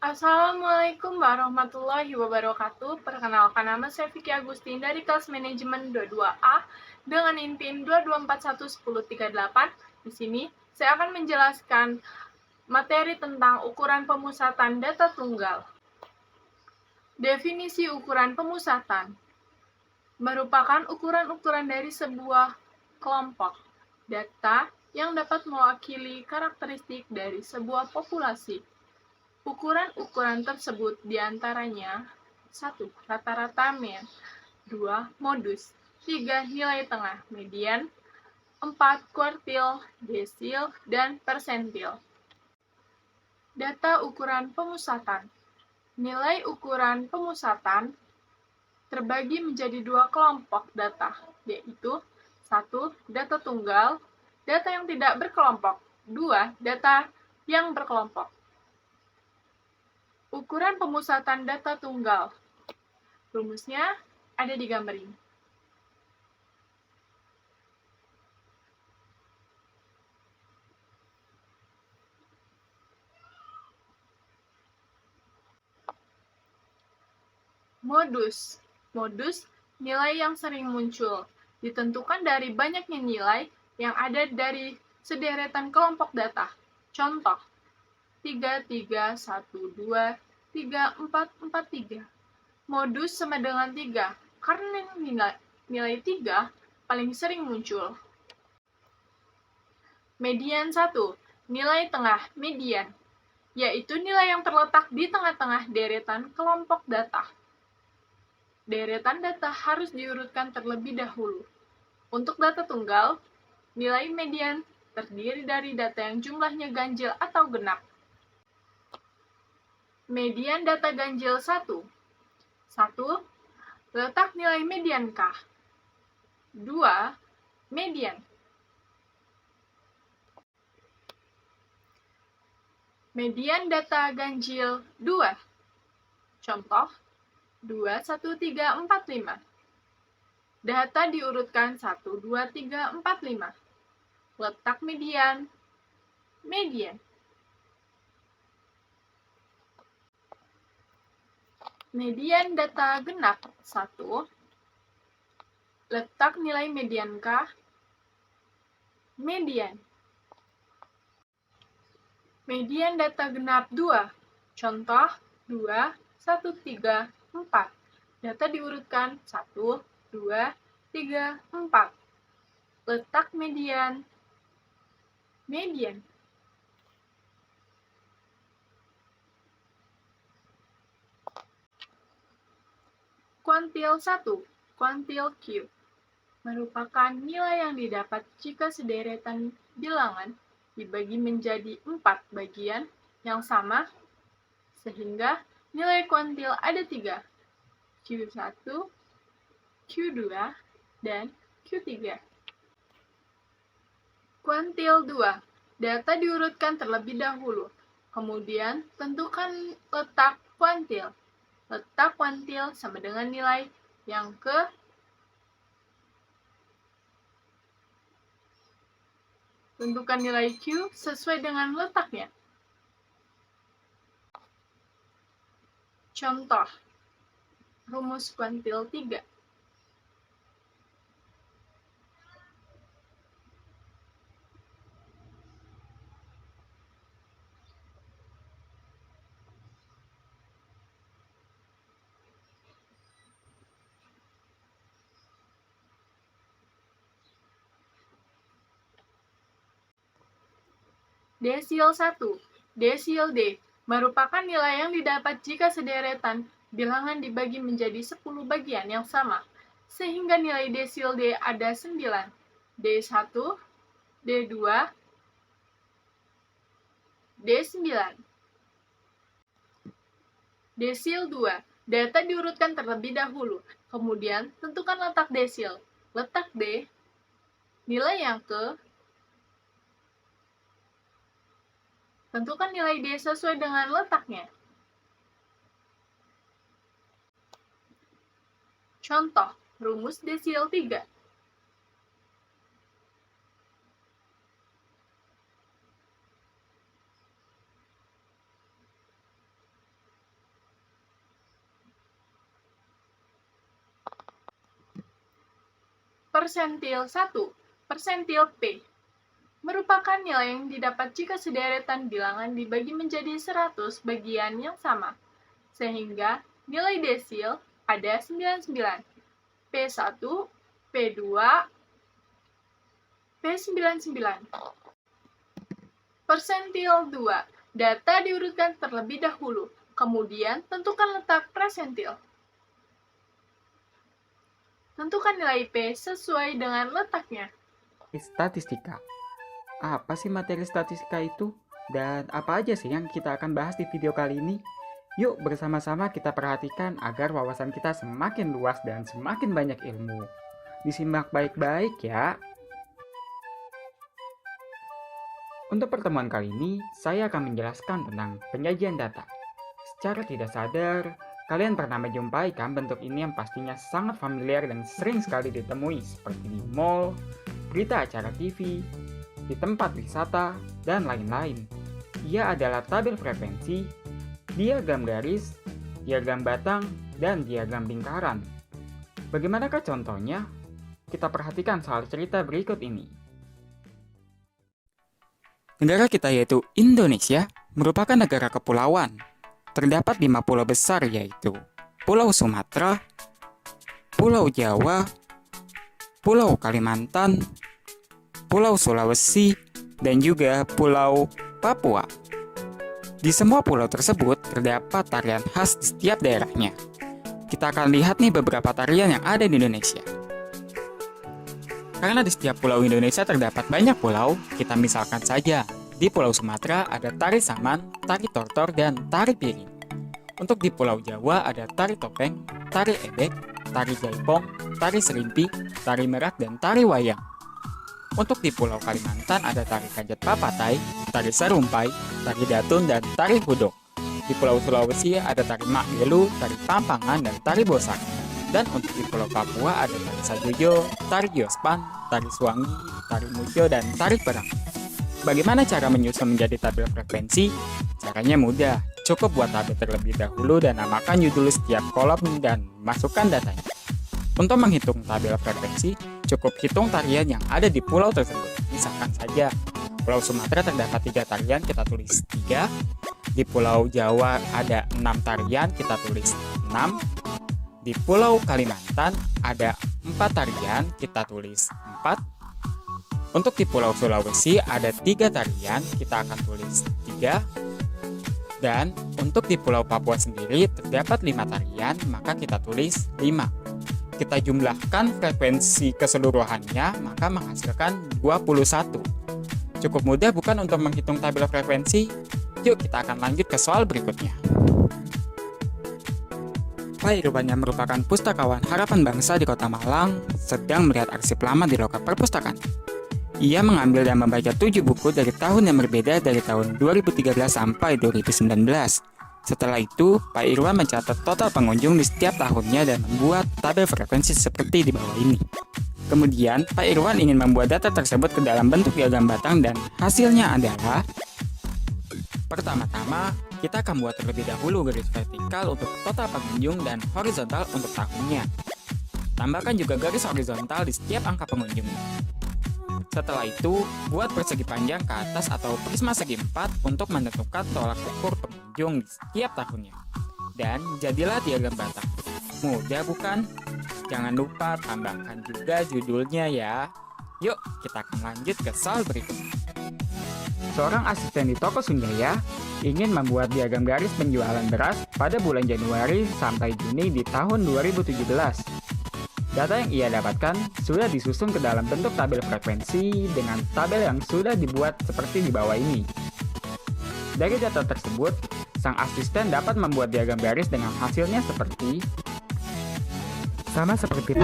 Assalamualaikum warahmatullahi wabarakatuh. Perkenalkan, nama saya Vicky Agustin dari kelas manajemen 22A dengan INPIN 2241108. Di sini saya akan menjelaskan materi tentang ukuran pemusatan data tunggal. Definisi ukuran pemusatan merupakan ukuran-ukuran dari sebuah kelompok data yang dapat mewakili karakteristik dari sebuah populasi. Ukuran-ukuran tersebut diantaranya 1. Rata-rata mean, 2. Modus, 3. Nilai tengah median, 4. Kuartil, desil, dan persentil. Data ukuran pemusatan. Nilai ukuran pemusatan terbagi menjadi dua kelompok data, yaitu 1. Data tunggal, data yang tidak berkelompok, 2. Data yang berkelompok. Ukuran pemusatan data tunggal. Rumusnya ada di gambar ini. Modus. Modus, nilai yang sering muncul, ditentukan dari banyaknya nilai yang ada dari sederetan kelompok data. Contoh, 3, 3, 1, 2, 3, 4, 4, 3. Modus sama dengan 3, karena nilai 3 paling sering muncul. Median 1, nilai tengah median, yaitu nilai yang terletak di tengah-tengah deretan kelompok data. Deretan data harus diurutkan terlebih dahulu. Untuk data tunggal, nilai median terdiri dari data yang jumlahnya ganjil atau genap. Median data ganjil 1. 1. Letak nilai median K. 2. Median. Median data ganjil 2. Contoh, 2, 1, 3, 4, 5. Data diurutkan 1, 2, 3, 4, 5. Letak median, median. Median data genap 1. Letak nilai median K, median. Median data genap 2. Contoh, 2, 1, 3, 4. Data diurutkan 1, 2, 3, 4. Letak median, median. Kuantil 1, kuantil Q, merupakan nilai yang didapat jika sederetan bilangan dibagi menjadi 4 bagian yang sama, sehingga nilai kuantil ada 3, Q1, Q2, dan Q3. Kuantil 2, data diurutkan terlebih dahulu, kemudian tentukan letak kuantil. Letak kuantil sama dengan nilai yang tentukan nilai Q sesuai dengan letaknya. Contoh, rumus kuantil 3. Desil 1, desil D, merupakan nilai yang didapat jika sederetan bilangan dibagi menjadi 10 bagian yang sama, sehingga nilai desil D ada 9, D1, D2, D9. Desil 2, data diurutkan terlebih dahulu, kemudian tentukan letak desil. Letak D, nilai yang tentukan nilai D sesuai dengan letaknya. Contoh, rumus desil 3. Persentil 1. Persentil P merupakan nilai yang didapat jika sederetan bilangan dibagi menjadi 100 bagian yang sama, sehingga nilai desil ada 99. P1, P2, P99. Persentil 2. Data diurutkan terlebih dahulu, kemudian tentukan letak persentil. Tentukan nilai P sesuai dengan letaknya. Statistika. Apa sih materi statistika itu? Dan apa aja sih yang kita akan bahas di video kali ini? Yuk bersama-sama kita perhatikan agar wawasan kita semakin luas dan semakin banyak ilmu. Disimak baik-baik ya. Untuk pertemuan kali ini, saya akan menjelaskan tentang penyajian data. Secara tidak sadar, kalian pernah menjumpai kan bentuk ini yang pastinya sangat familiar dan sering sekali ditemui seperti di mall, berita acara TV, di tempat wisata, dan lain-lain. Ia adalah tabel frekuensi, diagram garis, diagram batang, dan diagram lingkaran. Bagaimanakah contohnya? Kita perhatikan soal cerita berikut ini. Negara kita yaitu Indonesia merupakan negara kepulauan. Terdapat 5 pulau besar yaitu Pulau Sumatera, Pulau Jawa, Pulau Kalimantan, Pulau Sulawesi, dan juga Pulau Papua. Di semua pulau tersebut terdapat tarian khas di setiap daerahnya. Kita akan lihat nih beberapa tarian yang ada di Indonesia. Karena di setiap pulau Indonesia terdapat banyak pulau, kita misalkan saja di Pulau Sumatera ada tari saman, tari tortor, dan tari piring. Untuk di Pulau Jawa ada tari topeng, tari ebek, tari jaipong, tari serimpi, tari merak, dan tari wayang. Untuk di Pulau Kalimantan ada tari kajat papatai, tari serumpai, tari datun, dan tari hudok. Di Pulau Sulawesi ada tari makgelu, tari pampangan, dan tari bosak. Dan untuk di Pulau Papua ada tari sajojo, tari giospan, tari suwangi, tari mujo, dan tari perang. Bagaimana cara menyusun menjadi tabel frekuensi? Caranya mudah, cukup buat tabel terlebih dahulu dan namakan judul setiap kolom dan masukkan datanya. Untuk menghitung tabel frekuensi, cukup hitung tarian yang ada di pulau tersebut. Misalkan saja, Pulau Sumatera terdapat 3 tarian, kita tulis 3. Di Pulau Jawa ada 6 tarian, kita tulis 6. Di Pulau Kalimantan ada 4 tarian, kita tulis 4. Untuk di Pulau Sulawesi ada 3 tarian, kita akan tulis 3. Dan untuk di Pulau Papua sendiri terdapat 5 tarian, maka kita tulis 5. Kita jumlahkan frekuensi keseluruhannya, maka menghasilkan 21. Cukup mudah bukan untuk menghitung tabel frekuensi? Yuk kita akan lanjut ke soal berikutnya. Pak Irwan yang merupakan pustakawan harapan bangsa di Kota Malang sedang melihat arsip lama di loker perpustakaan. Ia mengambil dan membaca 7 buku dari tahun yang berbeda dari tahun 2013 sampai 2019. Setelah itu, Pak Irwan mencatat total pengunjung di setiap tahunnya dan membuat tabel frekuensi seperti di bawah ini. Kemudian, Pak Irwan ingin membuat data tersebut ke dalam bentuk diagram batang dan hasilnya adalah: pertama-tama, kita akan buat terlebih dahulu garis vertikal untuk total pengunjung dan horizontal untuk tahunnya. Tambahkan juga garis horizontal di setiap angka pengunjungnya. Setelah itu, buat persegi panjang ke atas atau prisma segi 4 untuk menentukan tolak ukur pengunjung di setiap tahunnya. Dan jadilah diagram batang. Mudah bukan? Jangan lupa tambahkan juga judulnya ya. Yuk, kita akan lanjut ke soal berikutnya. Seorang asisten di toko Sunjaya ingin membuat diagram garis penjualan beras pada bulan Januari sampai Juni di tahun 2017. Data yang ia dapatkan sudah disusun ke dalam bentuk tabel frekuensi dengan tabel yang sudah dibuat seperti di bawah ini. Dari data tersebut, sang asisten dapat membuat diagram garis dengan hasilnya seperti sama seperti